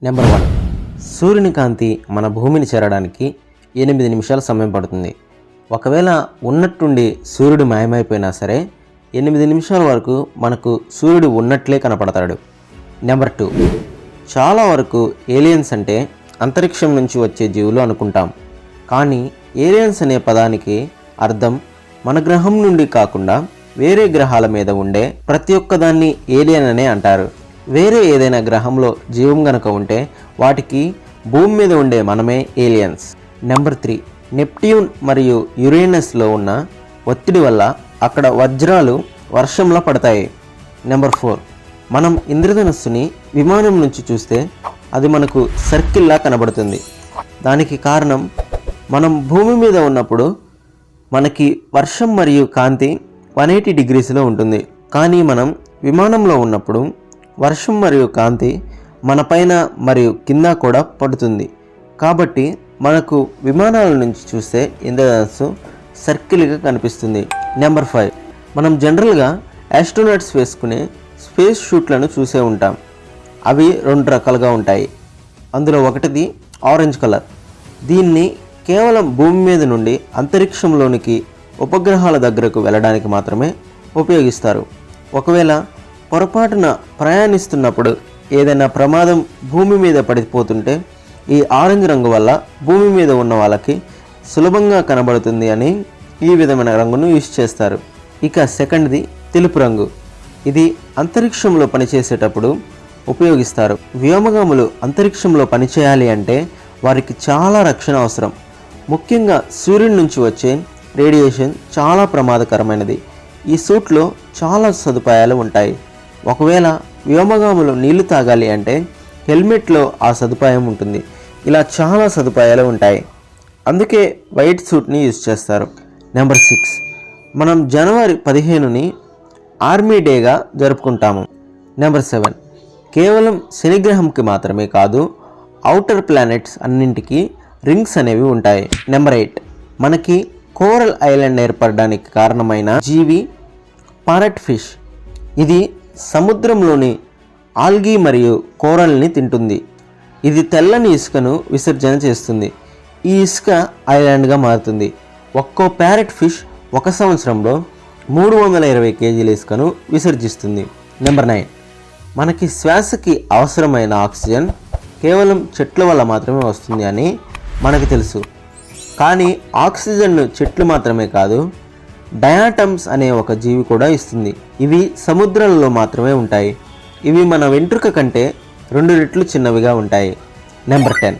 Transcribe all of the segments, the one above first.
Number 1. సూర్యుని కాంతి మన భూమిని చేరడానికి 8 నిమిషాల సమయం పడుతుంది. ఒకవేళ ఉన్నట్టుండి సూర్యుడు మాయమైపోయినా సరే 8 నిమిషాల వరకు మనకు సూర్యుడు ఉన్నట్లే కనపడతాడు. నెంబర్ 2. చాలా వరకు ఏలియన్స్ అంటే అంతరిక్షం నుంచి వచ్చే జీవులు అనుకుంటాం. కానీ ఏలియన్స్ అనే పదానికి అర్థం మన గ్రహం నుండి కాకుండా వేరే గ్రహాల మీద ఉండే ప్రతి ఒక్కదాన్ని ఏలియన్ అనే అంటారు. వేరే ఏదైనా గ్రహంలో జీవం గనక ఉంటే వాటికి భూమి మీద ఉండే మనమే ఏలియన్స్. నెంబర్ 3. నెప్ట్యూన్ మరియు యురేనస్లో ఉన్న ఒత్తిడి వల్ల అక్కడ వజ్రాలు వర్షంలో పడతాయి. నెంబర్ 4. మనం ఇంద్రధనుస్సుని విమానం నుంచి చూస్తే అది మనకు సర్కిల్లా కనబడుతుంది. దానికి కారణం మనం భూమి మీద ఉన్నప్పుడు మనకి వర్షం మరియు కాంతి 180 డిగ్రీస్లో ఉంటుంది. కానీ మనం విమానంలో ఉన్నప్పుడు వర్షం మరియు కాంతి మన పైన మరియు కింద కూడా పడుతుంది. కాబట్టి మనకు విమానాల నుంచి చూస్తే ఇంద్రధనుస్సు సర్కిల్గా కనిపిస్తుంది. నెంబర్ 5. మనం జనరల్గా ఆస్ట్రోనాట్స్ వేసుకునే స్పేస్ షూట్లను చూసే ఉంటాం. అవి 2 రకాలుగా ఉంటాయి. అందులో ఒకటిది ఆరెంజ్ కలర్. దీన్ని కేవలం భూమి మీద నుండి అంతరిక్షంలోనికి ఉపగ్రహాల దగ్గరకు వెళ్ళడానికి మాత్రమే ఉపయోగిస్తారు. ఒకవేళ పొరపాటున ప్రయాణిస్తున్నప్పుడు ఏదైనా ప్రమాదం భూమి మీద పడిపోతుంటే ఈ ఆరెంజ్ రంగు వల్ల భూమి మీద ఉన్న వాళ్ళకి సులభంగా కనబడుతుంది అని ఈ విధమైన రంగును యూజ్ చేస్తారు. ఇక సెకండ్ది తెలుపు రంగు. ఇది అంతరిక్షంలో పనిచేసేటప్పుడు ఉపయోగిస్తారు. వ్యోమగాములు అంతరిక్షంలో పనిచేయాలి అంటే వారికి చాలా రక్షణ అవసరం. ముఖ్యంగా సూర్యుడి నుంచి వచ్చే రేడియేషన్ చాలా ప్రమాదకరమైనది. ఈ సూట్లో చాలా సదుపాయాలు ఉంటాయి. ఒకవేళ వ్యోమగాములు నీళ్లు తాగాలి అంటే హెల్మెట్లో ఆ సదుపాయం ఉంటుంది. ఇలా చాలా సదుపాయాలు ఉంటాయి. అందుకే వైట్ సూట్ని యూజ్ చేస్తారు. నెంబర్ 6. మనం జనవరి 15ని ఆర్మీ డేగా జరుపుకుంటాము. నెంబర్ 7. కేవలం శనిగ్రహంకి మాత్రమే కాదు ఔటర్ ప్లానెట్స్ అన్నింటికి రింగ్స్ అనేవి ఉంటాయి. నెంబర్ 8. మనకి కోరల్ ఐలాండ్ ఏర్పడడానికి కారణమైన జీవి పారెట్ ఫిష్. ఇది సముద్రంలోని ఆల్గీ మరియు కోరల్ని తింటుంది. ఇది తెల్లని ఇసుకను విసర్జన చేస్తుంది. ఈ ఇసుక ఐలాండ్గా మారుతుంది. ఒక్కో ప్యారెట్ ఫిష్ 1 సంవత్సరంలో 320 కేజీల ఇసుకను విసర్జిస్తుంది. నెంబర్ 9. మనకి శ్వాసకి అవసరమైన ఆక్సిజన్ కేవలం చెట్ల వల్ల మాత్రమే వస్తుంది అని మనకు తెలుసు. కానీ ఆక్సిజన్ను చెట్లు మాత్రమే కాదు, డయాటమ్స్ అనే ఒక జీవి కూడా ఇస్తుంది. ఇవి సముద్రాలలో మాత్రమే ఉంటాయి. ఇవి మన వెంట్రుక కంటే 2 రెట్లు చిన్నవిగా ఉంటాయి. నెంబర్ 10.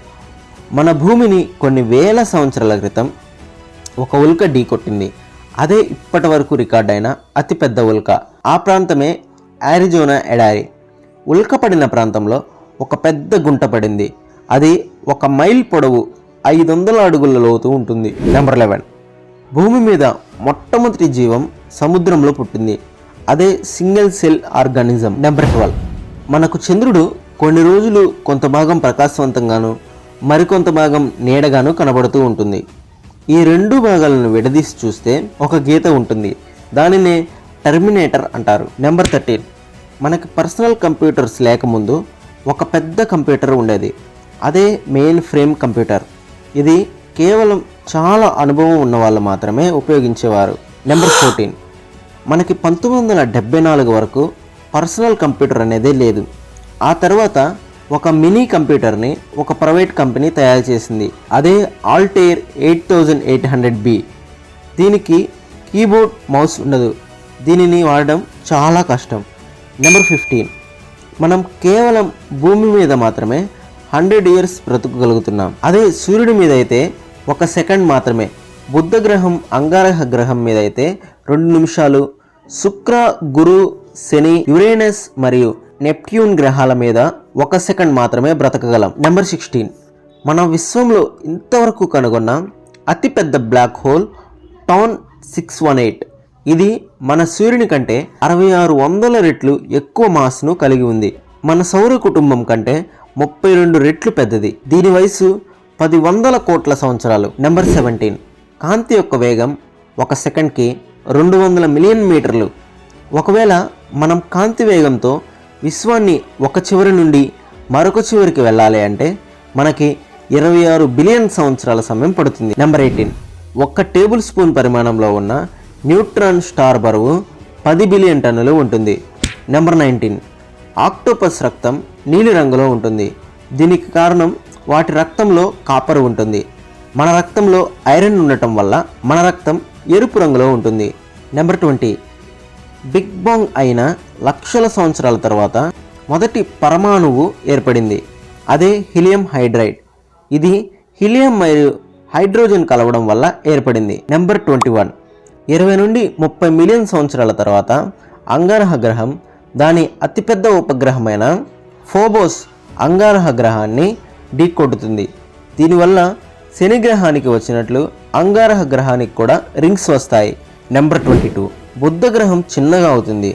మన భూమిని కొన్ని వేల సంవత్సరాల క్రితం ఒక ఉల్క ఢీకొట్టింది. అదే ఇప్పటి వరకు రికార్డైన అతిపెద్ద ఉల్క. ఆ ప్రాంతమే ఆరిజోనా ఎడారి. ఉల్క పడిన ప్రాంతంలో ఒక పెద్ద గుంట పడింది. అది 1 మైల్ పొడవు 500 అడుగుల లోతు ఉంటుంది. నెంబర్ 11. భూమి మీద మొట్టమొదటి జీవం సముద్రంలో పుట్టింది. అదే సింగిల్ సెల్ ఆర్గానిజం. నెంబర్ 12. మనకు చంద్రుడు కొన్ని రోజులు కొంత భాగం ప్రకాశవంతంగాను మరికొంత భాగం నీడగాను కనబడుతూ ఉంటుంది. ఈ 2 భాగాలను విడదీసి చూస్తే ఒక గీత ఉంటుంది. దానినే టెర్మినేటర్ అంటారు. నెంబర్ 13. మనకి పర్సనల్ కంప్యూటర్స్ లేకముందు ఒక పెద్ద కంప్యూటర్ ఉండేది. అదే మెయిన్ ఫ్రేమ్ కంప్యూటర్. ఇది కేవలం చాలా అనుభవం ఉన్న వాళ్ళు మాత్రమే ఉపయోగించేవారు. నెంబర్ 14. మనకి 1974 వరకు పర్సనల్ కంప్యూటర్ అనేదే లేదు. ఆ తర్వాత ఒక మినీ కంప్యూటర్ని ఒక ప్రైవేట్ కంపెనీ తయారు చేసింది. అదే ఆల్టైర్ 8800B. దీనికి కీబోర్డ్ మౌస్ ఉండదు. దీనిని వాడడం చాలా కష్టం. నెంబర్ 15. మనం కేవలం భూమి మీద మాత్రమే 100 ఇయర్స్ బ్రతుకగలుగుతున్నాం. అదే సూర్యుడి మీద అయితే 1 సెకండ్ మాత్రమే. బుధ గ్రహం, అంగారక గ్రహం మీద అయితే 2 నిమిషాలు. శుక్ర, గురు, శని, యురేనస్ మరియు నెప్ట్యూన్ గ్రహాల మీద 1 సెకండ్ మాత్రమే బ్రతకగలం. నెంబర్ 16. మన విశ్వంలో ఇంతవరకు కనుగొన్న అతిపెద్ద బ్లాక్ హోల్ టాన్ 618. ఇది మన సూర్యుని కంటే 6600 రెట్లు ఎక్కువ మాస్ను కలిగి ఉంది. మన సౌర కుటుంబం కంటే 32 రెట్లు పెద్దది. దీని వయసు 10,000 కోట్ల సంవత్సరాలు. నెంబర్ 17. కాంతి యొక్క వేగం 1 సెకండ్కి 200 మిలియన్ మీటర్లు. ఒకవేళ మనం కాంతి వేగంతో విశ్వాన్ని ఒక చివరి నుండి మరొక చివరికి వెళ్ళాలి అంటే మనకి 26 బిలియన్ సంవత్సరాల సమయం పడుతుంది. నెంబర్ 18, 1 టేబుల్ స్పూన్ పరిమాణంలో ఉన్న న్యూట్రాన్ స్టార్ బరువు 10 బిలియన్ టన్నులు ఉంటుంది. నెంబర్ 19, ఆక్టోపస్ రక్తం నీలి రంగులో ఉంటుంది. దీనికి కారణం వాటి రక్తంలో కాపర్ ఉంటుంది. మన రక్తంలో ఐరన్ ఉండటం వల్ల మన రక్తం ఎరుపు రంగులో ఉంటుంది. నెంబర్ 20, బిగ్ బాంగ్ అయిన లక్షల సంవత్సరాల తర్వాత మొదటి పరమాణువు ఏర్పడింది. అదే హీలియం హైడ్రైడ్. ఇది హీలియం మరియు హైడ్రోజన్ కలవడం వల్ల ఏర్పడింది. నెంబర్ 21, 20 నుండి 30 మిలియన్ సంవత్సరాల తర్వాత అంగారహ గ్రహం దాని అతిపెద్ద ఉపగ్రహమైన ఫోబోస్ అంగారహ గ్రహాన్ని ఢీకొట్టుతుంది. దీనివల్ల శని గ్రహానికి వచ్చినట్లు అంగారహ గ్రహానికి కూడా రింగ్స్ వస్తాయి. నెంబర్ 22, బుధ గ్రహం చిన్నగా అవుతుంది.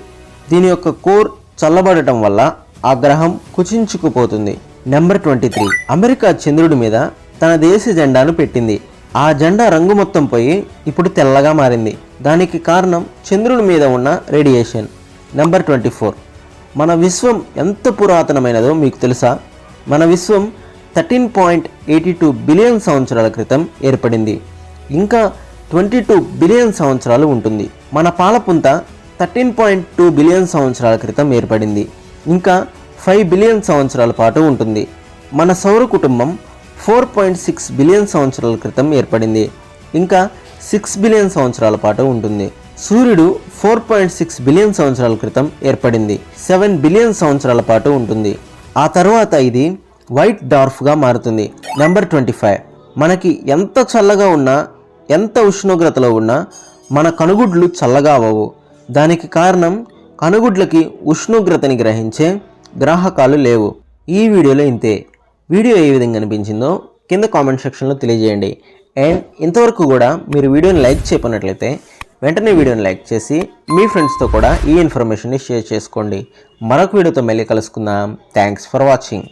దీని యొక్క కోర్ చల్లబడటం వల్ల ఆ గ్రహం కుచించుకుపోతుంది. నెంబర్ 23, అమెరికా చంద్రుడి మీద తన దేశ జెండాను పెట్టింది. ఆ జెండా రంగు మొత్తం పోయి ఇప్పుడు తెల్లగా మారింది. దానికి కారణం చంద్రుడి మీద ఉన్న రేడియేషన్. నెంబర్ 24, మన విశ్వం ఎంత పురాతనమైనదో మీకు తెలుసా? మన విశ్వం 13.82 బిలియన్ సంవత్సరాల క్రితం ఏర్పడింది. ఇంకా 22 బిలియన్ సంవత్సరాలు ఉంటుంది. మన పాలపుంత 13.2 బిలియన్ సంవత్సరాల క్రితం ఏర్పడింది. ఇంకా 5 బిలియన్ సంవత్సరాల పాటు ఉంటుంది. మన సౌర కుటుంబం 4.6 బిలియన్ సంవత్సరాల క్రితం ఏర్పడింది. ఇంకా 6 బిలియన్ సంవత్సరాల పాటు ఉంటుంది. సూర్యుడు 4.6 బిలియన్ సంవత్సరాల క్రితం ఏర్పడింది. 7 బిలియన్ సంవత్సరాల పాటు ఉంటుంది. ఆ తర్వాత ఇది వైట్ డార్ఫ్గా మారుతుంది. నెంబర్ 25, మనకి ఎంత చల్లగా ఉన్నా ఎంత ఉష్ణోగ్రతలో ఉన్నా మన కనుగుడ్లు చల్లగా అవ్వవు. దానికి కారణం కనుగుడ్లకి ఉష్ణోగ్రతని గ్రహించే గ్రాహకాలు లేవు. ఈ వీడియోలో ఇంతే. వీడియో ఏ విధంగా అనిపించిందో కింద కామెంట్ సెక్షన్లో తెలియజేయండి. అండ్ ఇంతవరకు కూడా మీరు వీడియోని లైక్ చేయకున్నట్లయితే వెంటనే వీడియోని లైక్ చేసి మీ ఫ్రెండ్స్తో కూడా ఈ ఇన్ఫర్మేషన్ని షేర్ చేసుకోండి. మరొక వీడియోతో మళ్ళీ కలుసుకుందాం. Thanks for watching.